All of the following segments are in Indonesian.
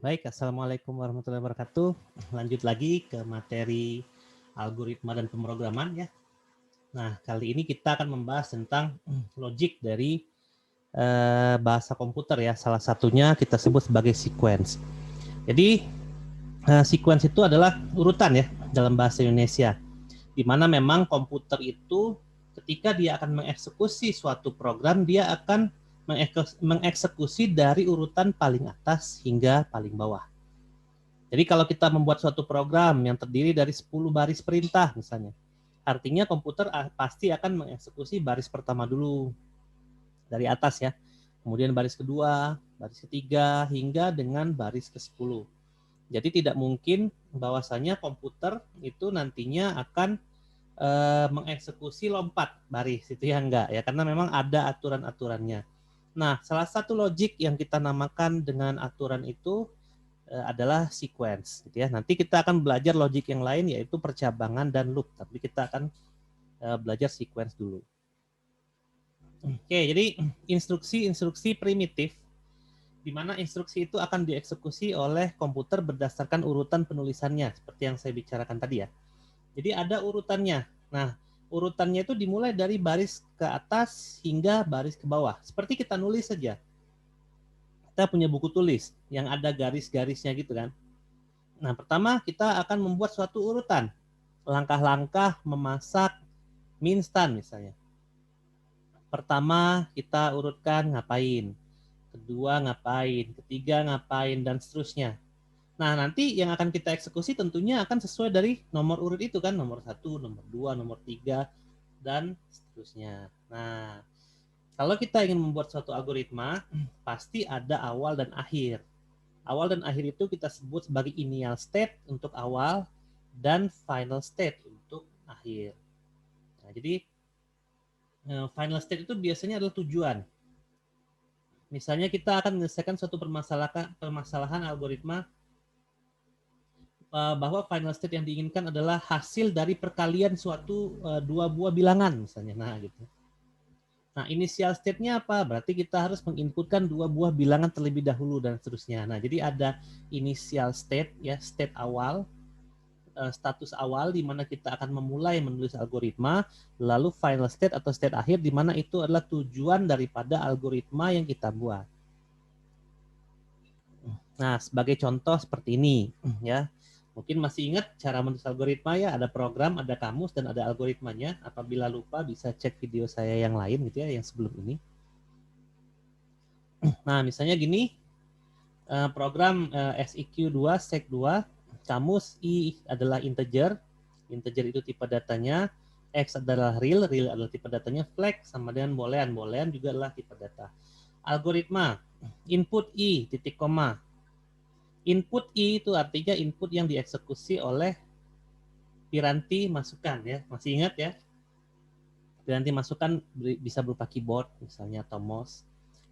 Baik, Assalamualaikum warahmatullahi wabarakatuh. Lanjut lagi ke materi algoritma dan pemrograman ya. Nah, kali ini kita akan membahas tentang logik dari bahasa komputer ya. Salah satunya kita sebut sebagai sequence. Jadi, sequence itu adalah urutan ya dalam bahasa Indonesia. Di mana memang komputer itu ketika dia akan mengeksekusi suatu program, dia akan mengeksekusi dari urutan paling atas hingga paling bawah. Jadi kalau kita membuat suatu program yang terdiri dari 10 baris perintah misalnya, artinya komputer pasti akan mengeksekusi baris pertama dulu dari atas ya. Kemudian baris kedua, baris ketiga, hingga dengan baris ke-10. Jadi tidak mungkin bahwasanya komputer itu nantinya akan mengeksekusi lompat baris, itu ya enggak ya, karena memang ada aturan-aturannya. Nah, salah satu logik yang kita namakan dengan aturan itu adalah sequence gitu ya. Nanti kita akan belajar logik yang lain yaitu percabangan dan loop, tapi kita akan belajar sequence dulu. Oke, jadi instruksi-instruksi primitif di mana instruksi itu akan dieksekusi oleh komputer berdasarkan urutan penulisannya seperti yang saya bicarakan tadi ya. Jadi ada urutannya. Nah, urutannya itu dimulai dari baris ke atas hingga baris ke bawah. Seperti kita nulis saja. Kita punya buku tulis yang ada garis-garisnya gitu kan. Nah, pertama kita akan membuat suatu urutan. Langkah-langkah memasak mie instan misalnya. Pertama kita urutkan ngapain. Kedua ngapain. Ketiga ngapain dan seterusnya. Nah, nanti yang akan kita eksekusi tentunya akan sesuai dari nomor urut itu kan. Nomor 1, nomor 2, nomor 3, dan seterusnya. Nah, kalau kita ingin membuat suatu algoritma, pasti ada awal dan akhir. Awal dan akhir itu kita sebut sebagai initial state untuk awal dan final state untuk akhir. Nah, jadi final state itu biasanya adalah tujuan. Misalnya kita akan menyelesaikan suatu permasalahan algoritma bahwa final state yang diinginkan adalah hasil dari perkalian suatu dua buah bilangan misalnya. Nah, gitu. Nah, initial state-nya apa? Berarti kita harus menginputkan dua buah bilangan terlebih dahulu dan seterusnya. Nah, jadi ada initial state ya, state awal, status awal di mana kita akan memulai menulis algoritma, lalu final state atau state akhir di mana itu adalah tujuan daripada algoritma yang kita buat. Nah, sebagai contoh seperti ini ya. Mungkin masih ingat cara menulis algoritma ya, ada program, ada kamus, dan ada algoritmanya. Apabila lupa bisa cek video saya yang lain gitu ya, yang sebelum ini. Nah, misalnya gini, program SEQ2, SEC2, kamus I adalah integer, integer itu tipe datanya, X adalah real, real adalah tipe datanya, flag sama dengan boolean, boolean juga adalah tipe data. Algoritma, input I, titik koma, input I itu artinya input yang dieksekusi oleh piranti masukan ya. Masih ingat ya? Piranti masukan bisa berupa keyboard misalnya atau mouse.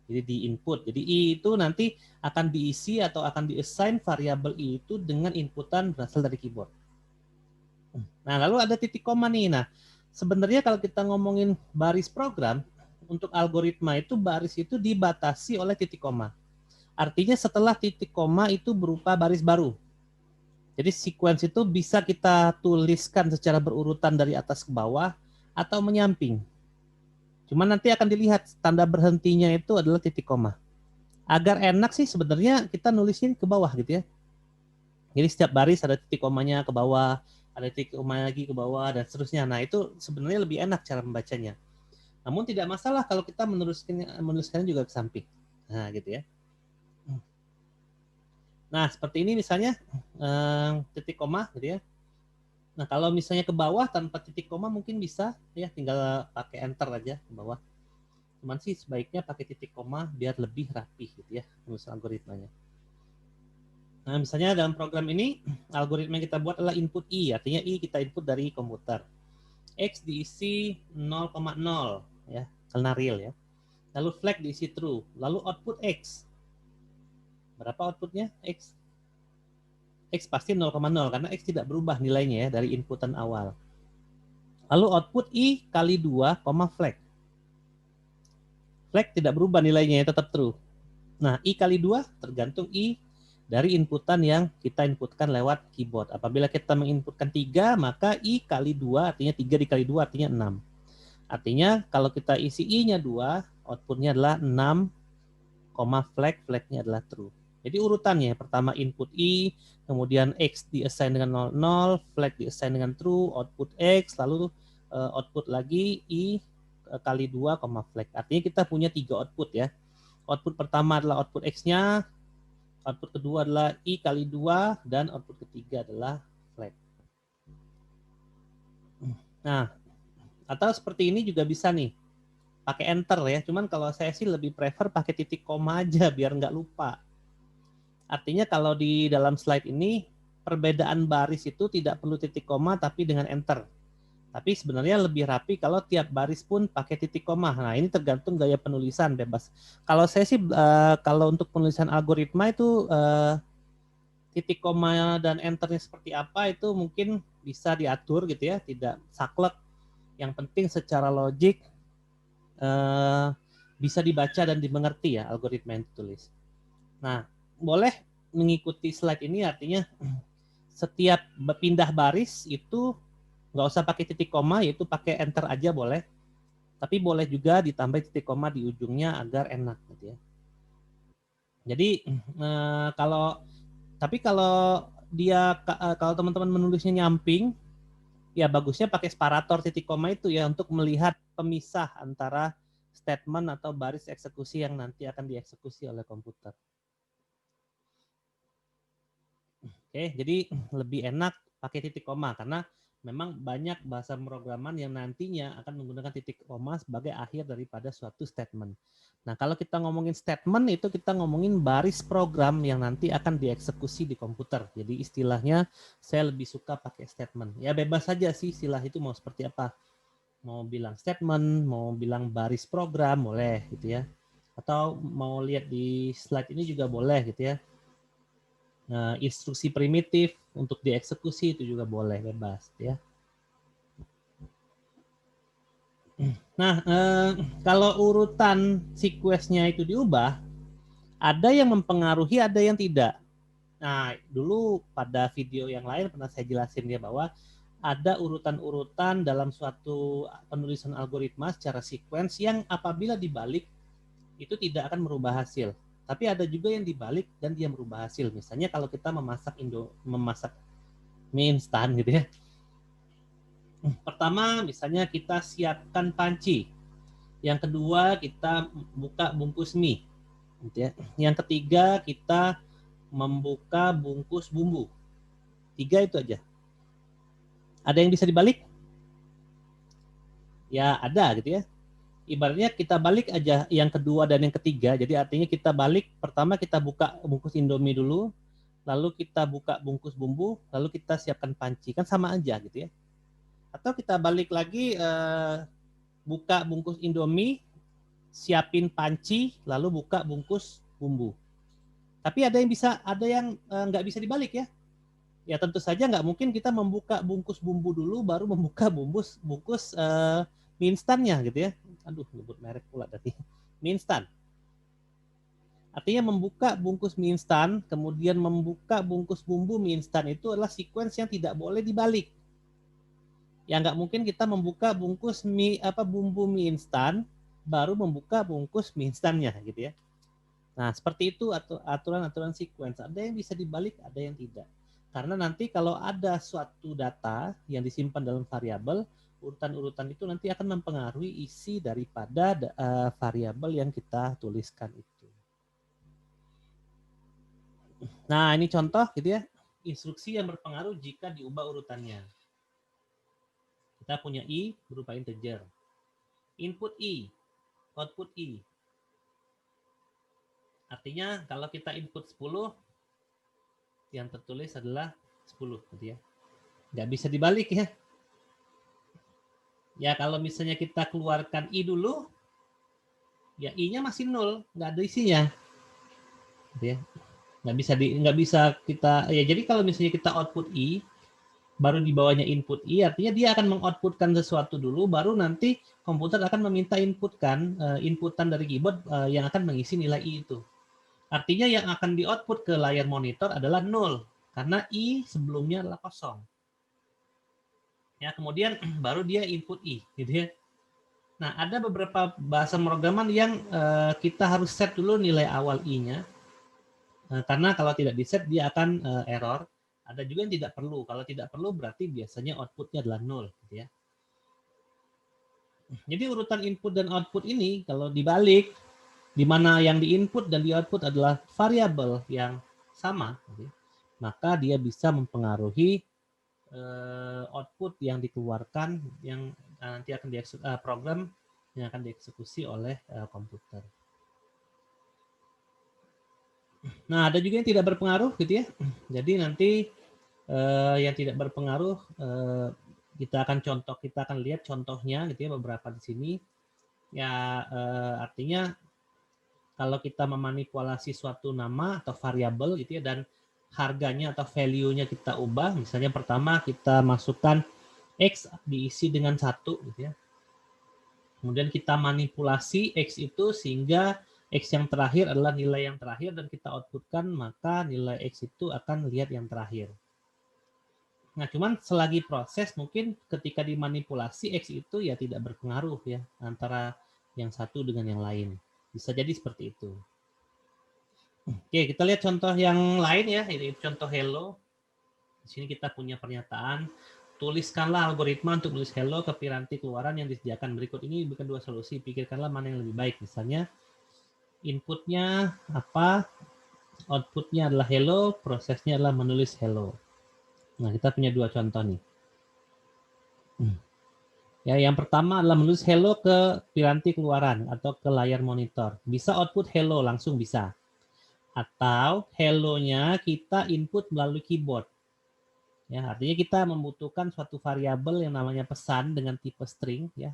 Jadi di input. Jadi I itu nanti akan diisi atau akan diassign variabel I itu dengan inputan berasal dari keyboard. Nah, lalu ada titik koma nih. Nah, sebenarnya kalau kita ngomongin baris program, untuk algoritma itu baris itu dibatasi oleh titik koma. Artinya setelah titik koma itu berupa baris baru. Jadi sequence itu bisa kita tuliskan secara berurutan dari atas ke bawah atau menyamping. Cuma nanti akan dilihat tanda berhentinya itu adalah titik koma. Agar enak sih sebenarnya kita nulisin ke bawah gitu ya. Jadi setiap baris ada titik komanya ke bawah, ada titik koma lagi ke bawah dan seterusnya. Nah, itu sebenarnya lebih enak cara membacanya. Namun tidak masalah kalau kita menuliskannya juga ke samping. Nah, gitu ya. Nah, seperti ini misalnya titik koma gitu ya. Nah, kalau misalnya ke bawah tanpa titik koma mungkin bisa ya, tinggal pakai enter aja ke bawah. Cuman sih sebaiknya pakai titik koma biar lebih rapi gitu ya nulis algoritmanya. Nah, misalnya dalam program ini algoritma yang kita buat adalah input I, artinya I kita input dari komputer. X diisi 0,0 ya, karena real ya. Lalu flag diisi true, lalu output X. Berapa outputnya X? X pasti 0,0 karena X tidak berubah nilainya ya dari inputan awal. Lalu output I kali 2, flag. Flag tidak berubah nilainya, tetap true. Nah, I kali 2 tergantung I dari inputan yang kita inputkan lewat keyboard. Apabila kita menginputkan 3, maka I kali 2 artinya 3 dikali 2 artinya 6. Artinya kalau kita isi I-nya 2, outputnya adalah 6, flag-nya adalah true. Jadi urutannya, pertama input I, kemudian X di-assign dengan 00, flag di-assign dengan true, output X, lalu output lagi I kali 2, flag. Artinya kita punya 3 output ya. Output pertama adalah output X-nya, output kedua adalah I kali 2, dan output ketiga adalah flag. Nah, atau seperti ini juga bisa nih, pakai enter ya. Cuman kalau saya sih lebih prefer pakai titik koma aja biar nggak lupa. Artinya kalau di dalam slide ini, perbedaan baris itu tidak perlu titik koma tapi dengan enter. Tapi sebenarnya lebih rapi kalau tiap baris pun pakai titik koma. Nah, ini tergantung gaya penulisan, bebas. Kalau saya sih, kalau untuk penulisan algoritma itu titik koma dan enternya seperti apa itu mungkin bisa diatur gitu ya, tidak saklek. Yang penting secara logik bisa dibaca dan dimengerti ya algoritma yang ditulis. Nah, boleh mengikuti slide ini artinya setiap pindah baris itu nggak usah pakai titik koma, yaitu pakai enter aja boleh. Tapi boleh juga ditambah titik koma di ujungnya agar enak gitu ya. Jadi kalau kalau teman-teman menulisnya nyamping, ya bagusnya pakai separator titik koma itu ya untuk melihat pemisah antara statement atau baris eksekusi yang nanti akan dieksekusi oleh komputer. Oke, jadi lebih enak pakai titik koma karena memang banyak bahasa pemrograman yang nantinya akan menggunakan titik koma sebagai akhir daripada suatu statement. Nah, kalau kita ngomongin statement itu kita ngomongin baris program yang nanti akan dieksekusi di komputer. Jadi istilahnya saya lebih suka pakai statement. Ya bebas saja sih istilah itu mau seperti apa. Mau bilang statement, mau bilang baris program boleh gitu ya. Atau mau lihat di slide ini juga boleh gitu ya. Instruksi primitif untuk dieksekusi itu juga boleh bebas ya. Nah, kalau urutan sequence-nya itu diubah, ada yang mempengaruhi, ada yang tidak. Nah, dulu pada video yang lain pernah saya jelasin ya bahwa ada urutan-urutan dalam suatu penulisan algoritma secara sequence yang apabila dibalik itu tidak akan merubah hasil. Tapi ada juga yang dibalik dan dia merubah hasil. Misalnya kalau kita memasak mie instan gitu ya. Pertama, misalnya kita siapkan panci. Yang kedua, kita buka bungkus mie. Gitu ya. Yang ketiga, kita membuka bungkus bumbu. 3 itu aja. Ada yang bisa dibalik? Ya ada gitu ya. Ibaratnya kita balik aja yang kedua dan yang ketiga. Jadi artinya kita balik, pertama kita buka bungkus Indomie dulu, lalu kita buka bungkus bumbu, lalu kita siapkan panci. Kan sama aja gitu ya. Atau kita balik lagi, buka bungkus Indomie, siapin panci, lalu buka bungkus bumbu. Tapi ada yang nggak bisa dibalik ya. Ya tentu saja nggak mungkin kita membuka bungkus bumbu dulu, baru membuka bungkus mie instannya gitu ya. Aduh, nyebut merek pula tadi. Mie instan. Artinya membuka bungkus mie instan, kemudian membuka bungkus bumbu mie instan itu adalah sequence yang tidak boleh dibalik. Ya nggak mungkin kita membuka bungkus bumbu mie instan, baru membuka bungkus mie instannya gitu ya. Nah, seperti itu aturan-aturan sequence. Ada yang bisa dibalik, ada yang tidak. Karena nanti kalau ada suatu data yang disimpan dalam variabel, urutan-urutan itu nanti akan mempengaruhi isi daripada variabel yang kita tuliskan itu. Nah, ini contoh gitu ya, instruksi yang berpengaruh jika diubah urutannya. Kita punya I berupa integer. Input I, output I. Artinya kalau kita input 10, yang tertulis adalah 10 gitu ya. Nggak bisa dibalik ya. Ya kalau misalnya kita keluarkan I dulu, ya I-nya masih 0, nggak ada isinya. Gitu ya. Nggak bisa kita, ya jadi kalau misalnya kita output I, baru di bawahnya input I, artinya dia akan mengoutputkan sesuatu dulu, baru nanti komputer akan meminta inputan dari keyboard yang akan mengisi nilai I itu. Artinya yang akan di output ke layar monitor adalah 0 karena I sebelumnya adalah kosong. Ya, kemudian baru dia input I, gitu ya. Nah, ada beberapa bahasa pemrograman yang kita harus set dulu nilai awal I-nya. Karena kalau tidak di set dia akan error. Ada juga yang tidak perlu. Kalau tidak perlu berarti biasanya outputnya adalah 0, gitu ya. Jadi urutan input dan output ini kalau dibalik, di mana yang di input dan di output adalah variabel yang sama, gitu ya, maka dia bisa mempengaruhi output yang dikeluarkan yang nanti akan program yang akan dieksekusi oleh komputer. Nah, ada juga yang tidak berpengaruh gitu ya. Jadi nanti yang tidak berpengaruh kita akan lihat contohnya gitu ya, beberapa di sini. Ya artinya kalau kita memanipulasi suatu nama atau variabel gitu ya dan harganya atau value-nya kita ubah, misalnya pertama kita masukkan X diisi dengan 1 gitu ya. Kemudian kita manipulasi X itu sehingga X yang terakhir adalah nilai yang terakhir dan kita outputkan, maka nilai X itu akan lihat yang terakhir. Nah, cuman selagi proses mungkin ketika dimanipulasi X itu ya tidak berpengaruh ya antara yang satu dengan yang lain. Bisa jadi seperti itu. Oke, kita lihat contoh yang lain ya, ini contoh hello. Di sini kita punya pernyataan, tuliskanlah algoritma untuk menulis hello ke piranti keluaran yang disediakan berikut. Ini bukan dua solusi, pikirkanlah mana yang lebih baik. Misalnya, inputnya apa, outputnya adalah hello, prosesnya adalah menulis hello. Nah, kita punya dua contoh nih. Ya, yang pertama adalah menulis hello ke piranti keluaran atau ke layar monitor. Bisa output hello, langsung bisa. Atau hello-nya kita input melalui keyboard. Ya, artinya kita membutuhkan suatu variabel yang namanya pesan dengan tipe string ya.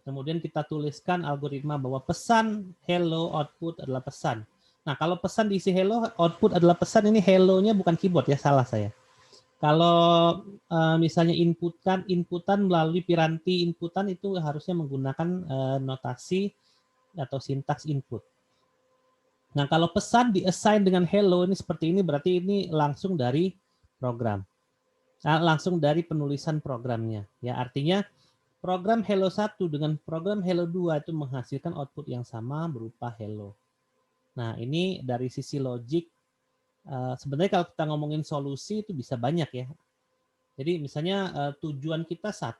Kemudian kita tuliskan algoritma bahwa pesan hello output adalah pesan. Nah, kalau pesan diisi hello output adalah pesan, ini hello-nya bukan keyboard ya, salah saya. Kalau misalnya inputan melalui piranti inputan itu harusnya menggunakan notasi atau sintaks input. Nah, kalau pesan di-assign dengan hello ini seperti ini, berarti ini langsung dari program. Nah, langsung dari penulisan programnya. Ya, artinya program hello 1 dengan program hello 2 itu menghasilkan output yang sama berupa hello. Nah, ini dari sisi logik, sebenarnya kalau kita ngomongin solusi itu bisa banyak ya. Jadi misalnya tujuan kita 1.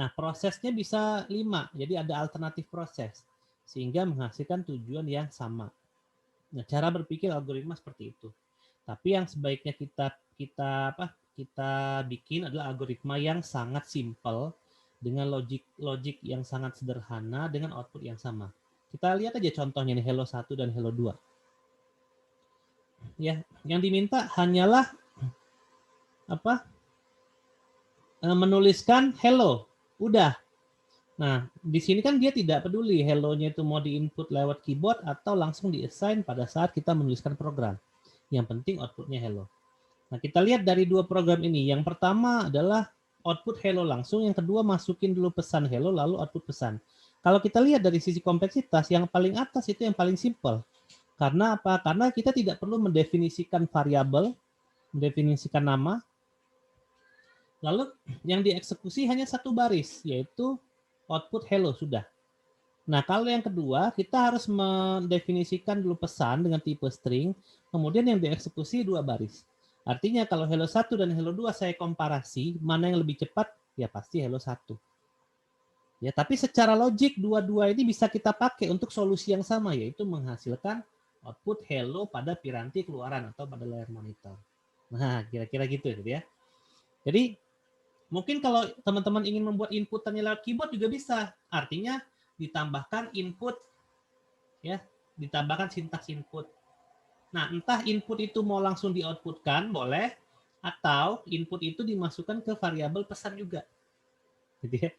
Nah, prosesnya bisa 5. Jadi ada alternatif proses sehingga menghasilkan tujuan yang sama. Nah, cara berpikir algoritma seperti itu. Tapi yang sebaiknya kita bikin adalah algoritma yang sangat simpel dengan logik yang sangat sederhana dengan output yang sama. Kita lihat aja contohnya nih hello 1 dan hello 2. Ya, yang diminta hanyalah menuliskan hello. Udah. Nah, di sini kan dia tidak peduli hello-nya itu mau di-input lewat keyboard atau langsung di-assign pada saat kita menuliskan program. Yang penting outputnya hello. Nah, kita lihat dari dua program ini. Yang pertama adalah output hello langsung, yang kedua masukin dulu pesan hello, lalu output pesan. Kalau kita lihat dari sisi kompleksitas, yang paling atas itu yang paling simple. Karena apa? Karena kita tidak perlu mendefinisikan variabel, mendefinisikan nama, lalu yang dieksekusi hanya satu baris, yaitu output hello sudah. Nah, kalau yang kedua, kita harus mendefinisikan dulu pesan dengan tipe string, kemudian yang dieksekusi dua baris. Artinya kalau hello 1 dan hello 2 saya komparasi, mana yang lebih cepat? Ya pasti hello 1. Ya, tapi secara logik dua-dua ini bisa kita pakai untuk solusi yang sama, yaitu menghasilkan output hello pada piranti keluaran atau pada layar monitor. Nah, kira-kira gitu ya. Jadi mungkin kalau teman-teman ingin membuat inputannya lewat keyboard juga bisa. Artinya ditambahkan input ya, ditambahkan sintaks input. Nah, entah input itu mau langsung di-outputkan boleh atau input itu dimasukkan ke variabel pesan juga. Gitu ya.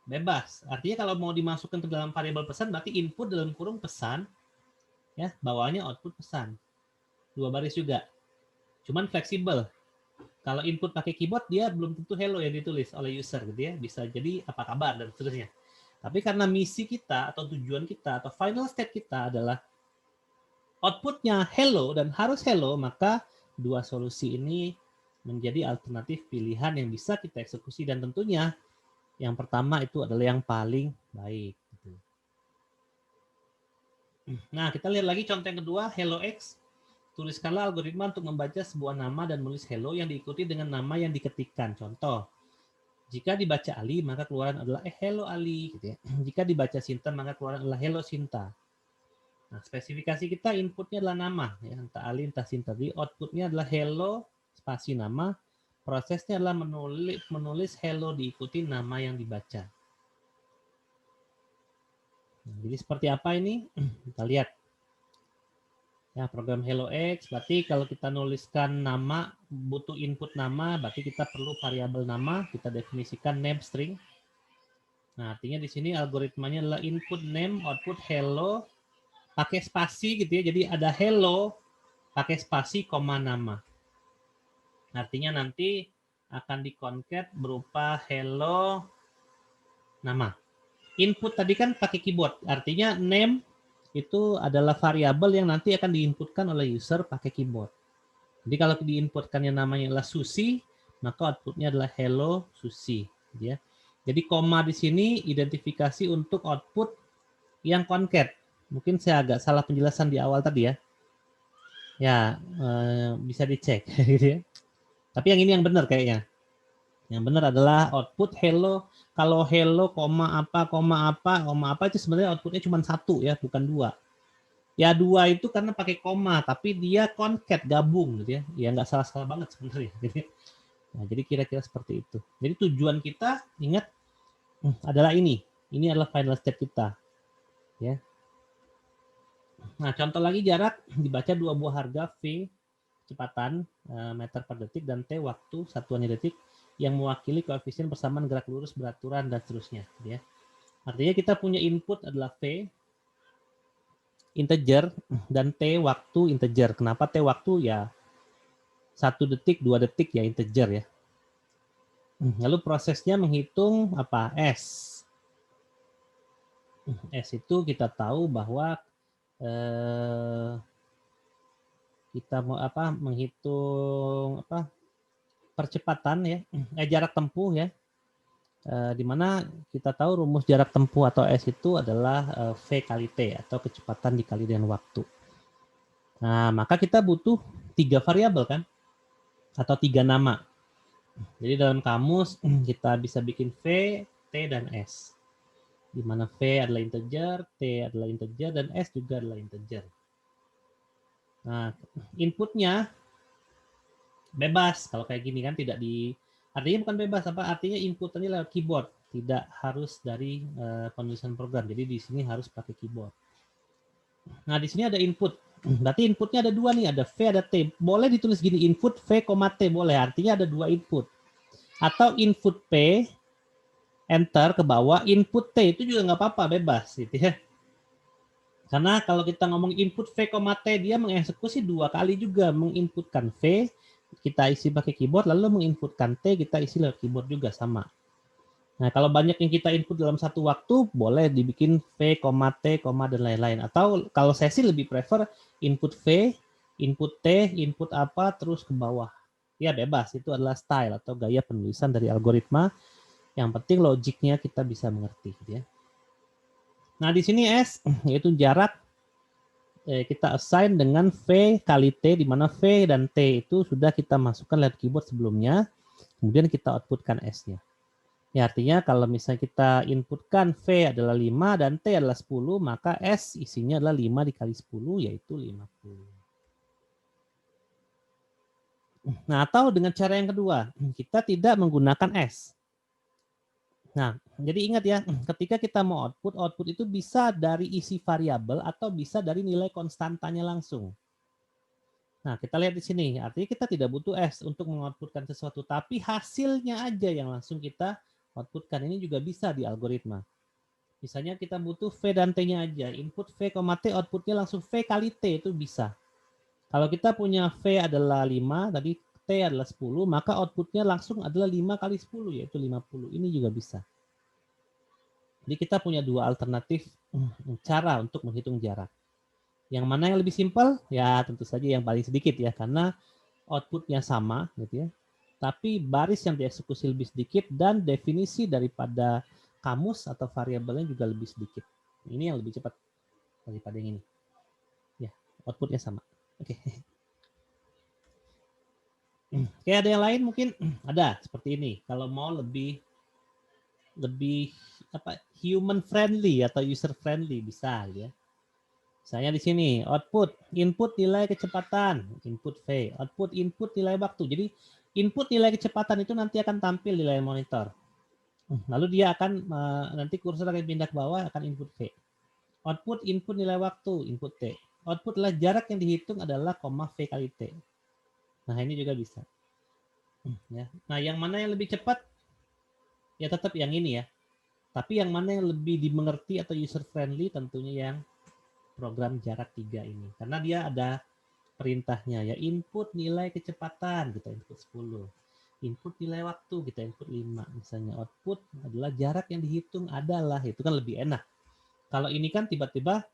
Bebas. Artinya kalau mau dimasukkan ke dalam variabel pesan berarti input dalam kurung pesan ya, bawahnya output pesan. Dua baris juga. Cuman fleksibel. Kalau input pakai keyboard dia belum tentu hello yang ditulis oleh user gitu ya. Bisa jadi apa kabar dan seterusnya. Tapi karena misi kita atau tujuan kita atau final state kita adalah outputnya hello dan harus hello, maka dua solusi ini menjadi alternatif pilihan yang bisa kita eksekusi, dan tentunya yang pertama itu adalah yang paling baik. Nah, kita lihat lagi contoh yang kedua, hello X. Tuliskanlah algoritma untuk membaca sebuah nama dan menulis hello yang diikuti dengan nama yang diketikkan. Contoh, jika dibaca Ali, maka keluaran adalah hello Ali. Gitu ya. Jika dibaca Sinta, maka keluaran adalah hello Sinta. Nah, spesifikasi kita inputnya adalah nama, ya, entah Ali, entah Sinta. Jadi outputnya adalah hello spasi nama. Prosesnya adalah menulis hello diikuti nama yang dibaca. Nah, jadi seperti apa ini? Kita lihat. Ya, program Hello X, berarti kalau kita nuliskan nama, butuh input nama, berarti kita perlu variabel nama, kita definisikan name string. Nah, artinya di sini algoritmanya adalah input name, output hello, pakai spasi gitu ya. Jadi ada hello, pakai spasi, koma nama. Artinya nanti akan dikoncat berupa hello nama. Input tadi kan pakai keyboard, artinya name itu adalah variabel yang nanti akan diinputkan oleh user pakai keyboard. Jadi kalau diinputkannya namanya adalah Susi, maka outputnya adalah hello Susi. Ya. Jadi koma di sini identifikasi untuk output yang concat. Mungkin saya agak salah penjelasan di awal tadi ya. Ya, bisa dicek. Gitu ya. Tapi yang ini yang benar kayaknya. Yang benar adalah output hello. Kalau hello, koma apa itu sebenarnya outputnya cuma satu ya, bukan dua. Ya dua itu karena pakai koma, tapi dia concat gabung gitu ya. Ya nggak salah-salah banget sebenarnya. Gitu ya. Nah, jadi kira-kira seperti itu. Jadi tujuan kita ingat adalah ini. Ini adalah final step kita. Ya. Nah, contoh lagi jarak dibaca dua buah harga V kecepatan meter per detik dan T waktu satuannya detik yang mewakili koefisien persamaan gerak lurus beraturan dan seterusnya. Ya. Artinya kita punya input adalah V integer dan T waktu integer. Kenapa T waktu? Ya 1 detik, 2 detik ya integer ya. Lalu prosesnya menghitung apa? S. S itu kita tahu bahwa kita mau apa menghitung apa percepatan ya, jarak tempuh ya. Di mana kita tahu rumus jarak tempuh atau S itu adalah V kali T atau kecepatan dikali dengan waktu. Nah, maka kita butuh 3 variabel kan? Atau 3 nama. Jadi dalam kamus kita bisa bikin V, T, dan S. Di mana V adalah integer, T adalah integer, dan S juga adalah integer. Nah, inputnya bebas. Kalau kayak gini kan tidak di... Artinya bukan bebas, apa? Artinya inputannya lewat keyboard. Tidak harus dari penulisan program. Jadi di sini harus pakai keyboard. Nah, di sini ada input. Berarti inputnya ada dua nih, ada V, ada T. Boleh ditulis gini, input V, T, boleh. Artinya ada dua input. Atau input P, enter ke bawah, input T, itu juga nggak apa-apa, bebas. Gitu ya. Karena kalau kita ngomong input V, T, dia mengeksekusi dua kali juga. Menginputkan V, kita isi pakai keyboard, lalu menginputkan T, kita isi lewat keyboard juga, sama. Nah, kalau banyak yang kita input dalam satu waktu, boleh dibikin V, T, dan lain-lain. Atau kalau saya sih lebih prefer input V, input T, input apa, terus ke bawah. Ya bebas, itu adalah style atau gaya penulisan dari algoritma. Yang penting logiknya kita bisa mengerti. Gitu ya. Nah, di sini S, yaitu jarak kita assign dengan V kali T, di mana V dan T itu sudah kita masukkan lewat keyboard sebelumnya. Kemudian kita outputkan S-nya. Ya, artinya kalau misalnya kita inputkan V adalah 5 dan T adalah 10, maka S isinya adalah 5 dikali 10, yaitu 50. Nah, atau dengan cara yang kedua, kita tidak menggunakan S. Nah, jadi ingat ya, ketika kita mau output, output itu bisa dari isi variabel atau bisa dari nilai konstantanya langsung. Nah, kita lihat di sini, artinya kita tidak butuh S untuk mengoutputkan sesuatu, tapi hasilnya aja yang langsung kita outputkan. Ini juga bisa di algoritma. Misalnya kita butuh V dan T-nya aja. Input V, T, outputnya langsung V kali T, itu bisa. Kalau kita punya V adalah 5, tadi T adalah 10, maka outputnya langsung adalah 5 kali 10, yaitu 50. Ini juga bisa. Jadi kita punya dua alternatif cara untuk menghitung jarak. Yang mana yang lebih simpel? Ya tentu saja yang paling sedikit ya, karena outputnya sama gitu ya. Tapi baris yang dieksekusi lebih sedikit dan definisi daripada kamus atau variabelnya juga lebih sedikit. Ini yang lebih cepat daripada yang ini. Ya, outputnya sama. Oke. Oke, ada yang lain mungkin? Ada seperti ini. Kalau mau lebih human friendly atau user friendly bisa gitu ya. Misalnya di sini output input nilai kecepatan, input V, output input nilai waktu. Jadi input nilai kecepatan itu nanti akan tampil di layar monitor. Lalu dia akan nanti kursor akan pindah ke bawah akan input V. Output input nilai waktu, input T. Output adalah jarak yang dihitung adalah koma V kali T. Nah, ini juga bisa. Ya. Nah, yang mana yang lebih cepat? Ya tetap yang ini ya. Tapi yang mana yang lebih dimengerti atau user friendly tentunya yang program jarak 3 ini. Karena dia ada perintahnya ya, input nilai kecepatan kita input 10. Input nilai waktu kita input 5. Misalnya output adalah jarak yang dihitung adalah, itu kan lebih enak. Kalau ini kan tiba-tiba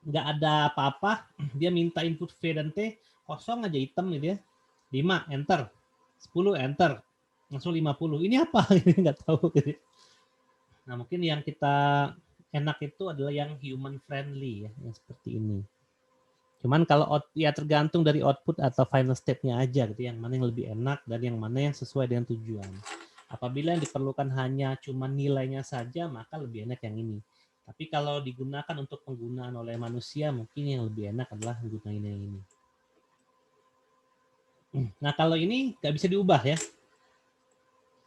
nggak ada apa-apa, dia minta input V dan T, kosong aja hitam gitu ya. 5 enter, 10 enter, langsung 50. Ini apa? Nggak tahu gitu. Nah, mungkin yang kita enak itu adalah yang human friendly ya, yang seperti ini. Cuman kalau ya tergantung dari output atau final state-nya aja gitu, yang mana yang lebih enak dan yang mana yang sesuai dengan tujuan. Apabila yang diperlukan hanya cuma nilainya saja, maka lebih enak yang ini. Tapi kalau digunakan untuk penggunaan oleh manusia, mungkin yang lebih enak adalah menggunakan yang ini. Nah, kalau ini nggak bisa diubah ya.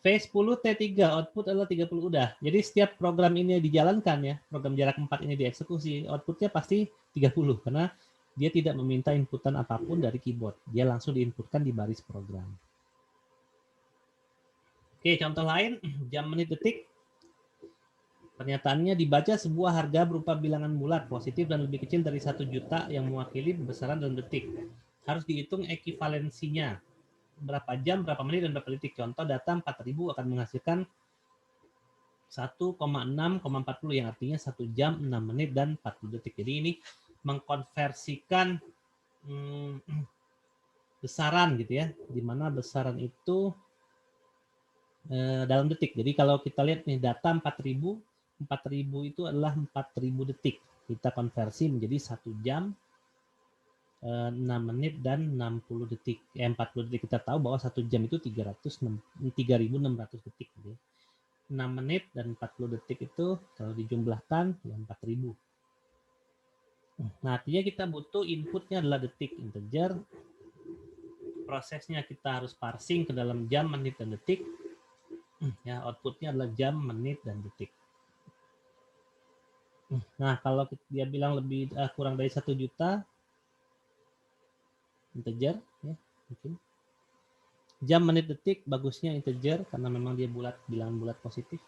V10 T3 output adalah 30 udah. Jadi setiap program ini dijalankan ya, program jarak 4 ini dieksekusi, outputnya pasti 30 karena dia tidak meminta inputan apapun dari keyboard. Dia langsung diinputkan di baris program. Oke, contoh lain, jam menit detik. Pernyataannya dibaca sebuah harga berupa bilangan bulat positif dan lebih kecil dari 1 juta yang mewakili besaran dalam detik. Harus dihitung ekivalensinya. Berapa jam, berapa menit, dan berapa detik. Contoh data 4000 akan menghasilkan 1,6,40 yang artinya 1 jam 6 menit dan 40 detik. Jadi ini mengkonversikan besaran gitu ya, di mana besaran itu dalam detik. Jadi kalau kita lihat nih data 4000 itu adalah 4000 detik. Kita konversi menjadi 1 jam 6 menit dan 60 detik. 40 detik kita tahu bahwa 1 jam itu 3600 detik gitu ya. 6 menit dan 40 detik itu kalau dijumlahkan ya 4000. Nah, artinya kita butuh inputnya adalah detik integer. Prosesnya kita harus parsing ke dalam jam, menit, dan detik. Ya, outputnya adalah jam, menit, dan detik. Nah, kalau dia bilang lebih kurang dari 1 juta, integer ya, mungkin. Jam, menit, detik bagusnya integer karena memang dia bulat, bilangan bulat positif,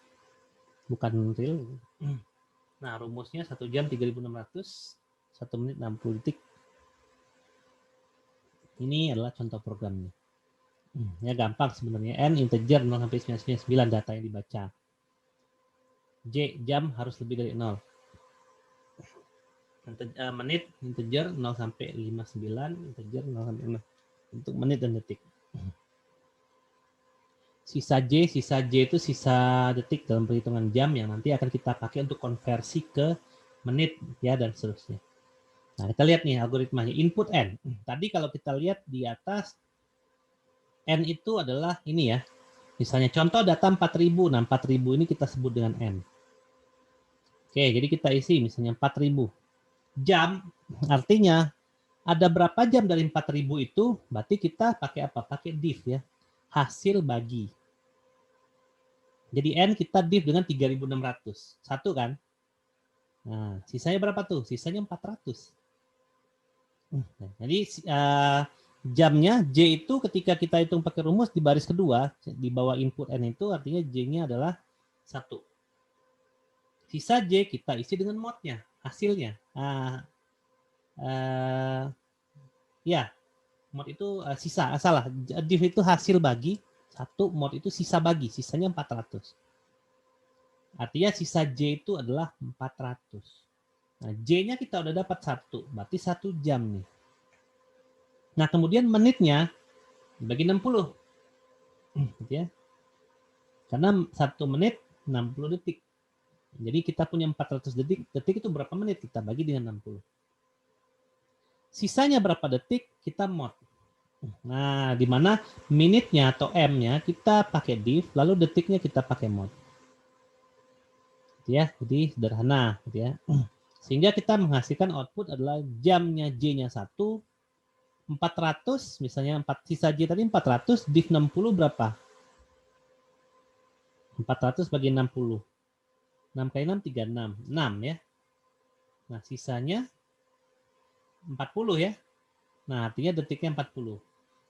bukan real. Nah, rumusnya 1 jam 3600, 1 menit 60 detik. Ini adalah contoh programnya. Ya gampang sebenarnya. N integer 0 sampai 999 data yang dibaca. J jam harus lebih dari 0. Menit integer 0 sampai 59, integer 0 sampai 6 untuk menit dan detik. Sisa J itu sisa detik dalam perhitungan jam yang nanti akan kita pakai untuk konversi ke menit ya dan seterusnya. Nah, kita lihat nih algoritmanya input N. Tadi kalau kita lihat di atas N itu adalah ini ya. Misalnya contoh data 4000. Nah, 4000 ini kita sebut dengan N. Oke, jadi kita isi misalnya 4000. Jam artinya ada berapa jam dari 4000 itu, berarti kita pakai apa? Pakai div ya. Hasil bagi. Jadi N kita div dengan 3600. Satu kan? Nah, sisanya berapa tuh? Sisanya 400. Jadi jamnya J itu ketika kita hitung pakai rumus di baris kedua, di bawah input N itu artinya J-nya adalah 1. Sisa J kita isi dengan modnya, hasilnya. Ya, mod itu sisa, salah. Div itu hasil bagi, 1 mod itu sisa bagi, sisanya 400. Artinya sisa J itu adalah 400. Nah, J-nya kita udah dapat 1, berarti 1 jam nih. Nah, kemudian menitnya dibagi 60. Gitu ya. Karena 1 menit 60 detik. Jadi kita punya 400 detik. Detik itu berapa menit? Kita bagi dengan 60. Sisanya berapa detik? Kita mod. Nah, di mana menitnya atau M-nya kita pakai div, lalu detiknya kita pakai mod. Gitu ya, jadi sederhana. Gitu ya. Sehingga kita menghasilkan output adalah jamnya J-nya 1, 400, misalnya 4, sisa J tadi 400, div 60 berapa? 400 bagi 60. 6 kali 6, 36. 6 ya. Nah, sisanya 40 ya. Nah, artinya detiknya 40.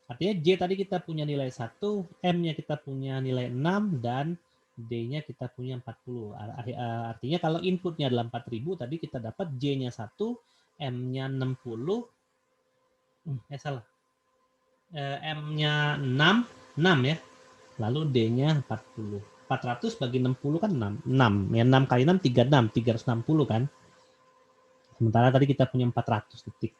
Artinya J tadi kita punya nilai 1, M-nya kita punya nilai 6, dan D-nya kita punya 40. Artinya kalau inputnya adalah 4000, tadi kita dapat J-nya 1, M-nya 60, salah. M-nya 6 ya. Lalu D-nya 40. 400 bagi 60 kan 6. Ya, 6 kali 6, 36. 360 kan. Sementara tadi kita punya 400 detik.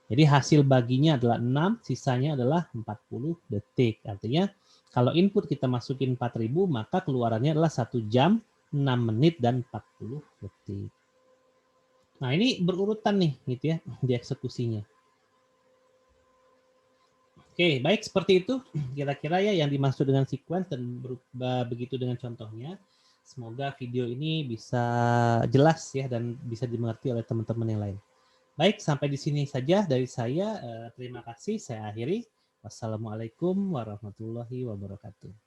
Jadi hasil baginya adalah 6, sisanya adalah 40 detik. Artinya kalau input kita masukin 4000, maka keluarannya adalah 1 jam, 6 menit, dan 40 detik. Nah, ini berurutan nih gitu ya di eksekusinya. Oke, baik, seperti itu kira-kira ya yang dimaksud dengan sequence, dan begitu dengan contohnya. Semoga video ini bisa jelas ya dan bisa dimengerti oleh teman-teman yang lain. Baik, sampai di sini saja dari saya. Terima kasih, saya akhiri. Wassalamualaikum warahmatullahi wabarakatuh.